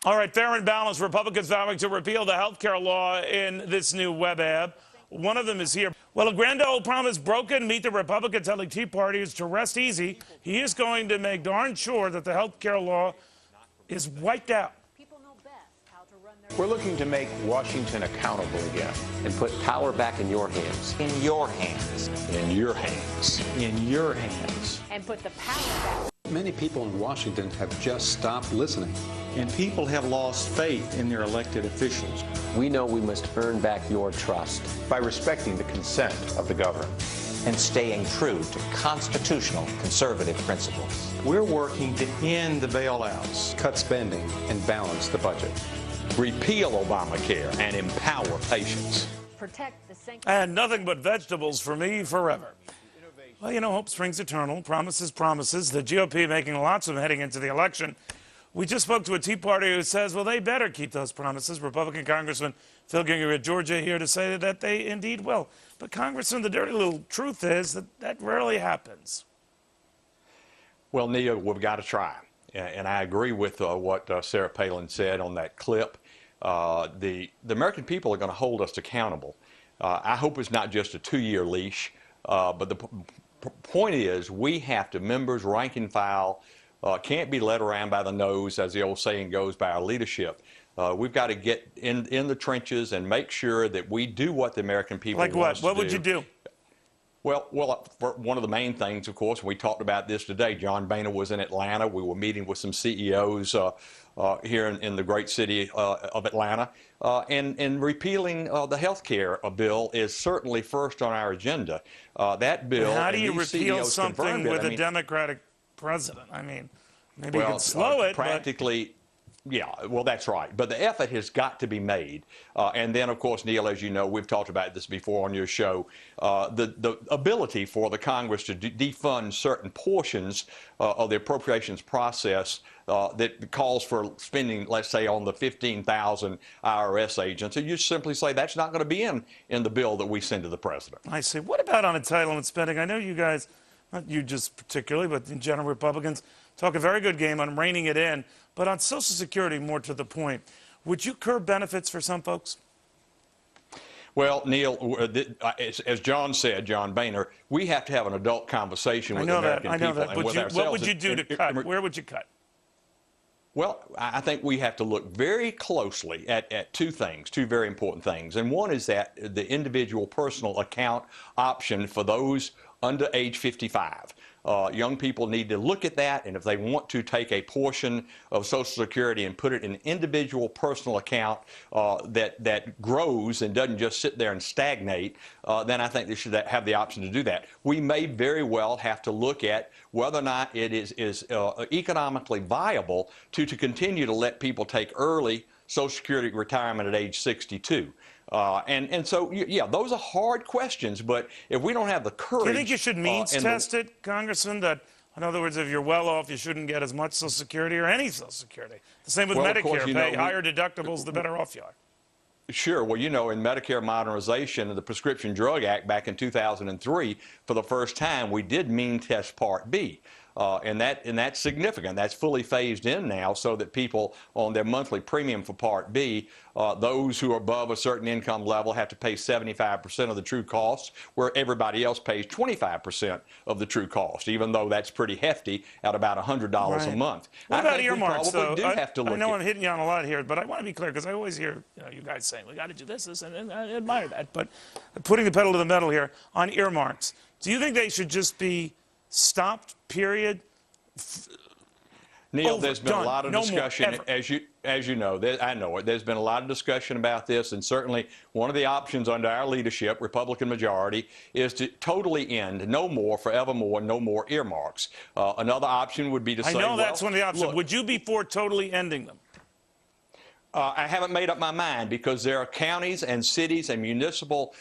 All right, fair and balanced. Republicans vowing to repeal the health care law in this new web app. One of them is here. Well, a grand old promise broken. Meet the Republican telling Tea Partiers to rest easy. He is going to make darn sure that the health care law is wiped out. We're looking to make Washington accountable again. And put power back in your hands. In your hands. In your hands. In your hands. And put the power back. Many people in Washington have just stopped listening. And people have lost faith in their elected officials. We know we must earn back your trust. By respecting the consent of the governed. And staying true to constitutional conservative principles. We're working to end the bailouts, cut spending, and balance the budget. Repeal Obamacare and empower patients. Protect the sanctity. And nothing but vegetables for me forever. Well, you know, hope springs eternal. Promises, promises. The GOP making lots of them heading into the election. We just spoke to a Tea Party who says, well, they better keep those promises. Republican Congressman Phil Gingrey of Georgia here to say that they indeed will. But, Congressman, the dirty little truth is that that rarely happens. Well, Neil, we've got to try. And I agree with what Sarah Palin said on that clip. The American people are going to hold us accountable. I hope it's not just a 2-year leash, but the point is we have to, members, rank and file, can't be led around by the nose, as the old saying goes, by our leadership. We've got to get in the trenches and make sure that we do what the American people want us to do. Like what? What would you do? Well, for one of the main things, of course, we talked about this today. John Boehner was in Atlanta. We were meeting with some CEOs here in the great city of Atlanta. And repealing the health care bill is certainly first on our agenda. That bill. How do you repeal something with a Democratic president? I mean, maybe you can slow it. Practically. Yeah, well, that's right. But the effort has got to be made. And then, of course, Neil, as you know, we've talked about this before on your show, the ability for the Congress to defund certain portions of the appropriations process that calls for spending, let's say, on the 15,000 IRS agents. And you simply say that's not going to be in the bill that we send to the president. I see. What about on entitlement spending? I know you guys, not you just particularly, but in general, Republicans talk a very good game on reining it in. But on Social Security, more to the point, would you curb benefits for some folks? Well, Neil, as John said, John Boehner, we have to have an adult conversation with the American people. I know that. But what would you do to cut? Where would you cut? Well, I think we have to look very closely at two things, two very important things. And one is that the individual personal account option for those under age 55. Young people need to look at that, and if they want to take a portion of Social Security and put it in an individual personal account that grows and doesn't just sit there and stagnate, then I think they should have the option to do that. We may very well have to look at whether or not it is economically viable to continue to let people take early Social Security retirement at age 62. And so, yeah, those are hard questions, but if we don't have the courage... Do you think you should means test it, Congressman, that, in other words, if you're well off, you shouldn't get as much Social Security or any Social Security? The same with Medicare. Course, pay higher deductibles, the better off you are. Sure. Well, you know, in Medicare modernization of the Prescription Drug Act back in 2003, for the first time, we did mean test Part B. And that's significant. That's fully phased in now so that people on their monthly premium for Part B, those who are above a certain income level have to pay 75% of the true cost, where everybody else pays 25% of the true cost, even though that's pretty hefty at about $100 a month. What about earmarks, though? I know I'm hitting you on a lot here, but I want to be clear because I always hear you guys saying, we got to do this, and I admire that. But putting the pedal to the metal here on earmarks, do you think they should just be stopped, period? Neil, there's been a lot of discussion, as you know, I know it. There's been a lot of discussion about this, and certainly one of the options under our leadership, Republican majority, is to totally end, no more, forevermore, no more earmarks. Another option would be to say, I know that's one of the options. Look, would you be for totally ending them? I haven't made up my mind because there are counties and cities and municipal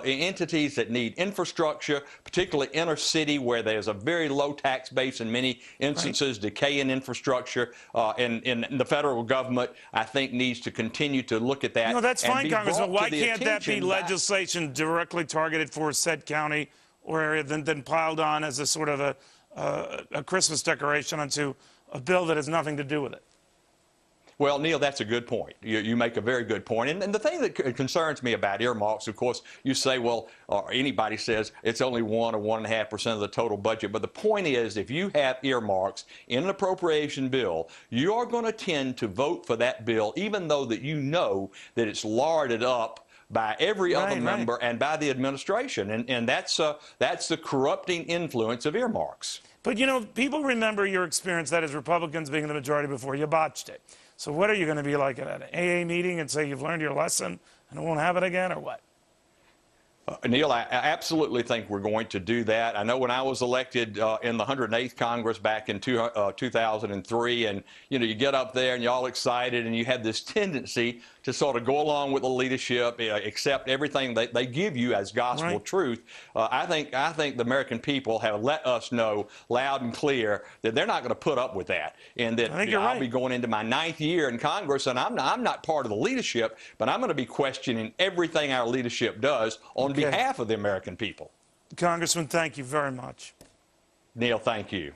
entities that need infrastructure, particularly inner city where there's a very low tax base in many instances, decaying infrastructure. And the federal government, I think, needs to continue to look at that. No, that's fine, Congressman. Why can't that be legislation directly targeted for said county or area then piled on as a sort of a Christmas decoration onto a bill that has nothing to do with it? Well, Neil, that's a good point. You make a very good point. And the thing that concerns me about earmarks, of course, you say, well, or anybody says it's only 1 or 1.5% of the total budget. But the point is, if you have earmarks in an appropriation bill, you are going to tend to vote for that bill, even though that you know that it's larded up by every other member and by the administration. And that's the corrupting influence of earmarks. But, you know, people remember your experience, that is Republicans being the majority before you botched it. So what are you going to be like at an AA meeting and say you've learned your lesson and it won't happen again, or what? Neil, I absolutely think we're going to do that. I know when I was elected in the 108th Congress back in 2003, and you get up there and you're all excited, and you have this tendency to sort of go along with the leadership, accept everything they give you as gospel truth. I think the American people have let us know loud and clear that they're not going to put up with that, and that I'll be going into my 9th year in Congress, and I'm not part of the leadership, but I'm going to be questioning everything our leadership does on behalf of the American people. Congressman, thank you very much. Neil, thank you.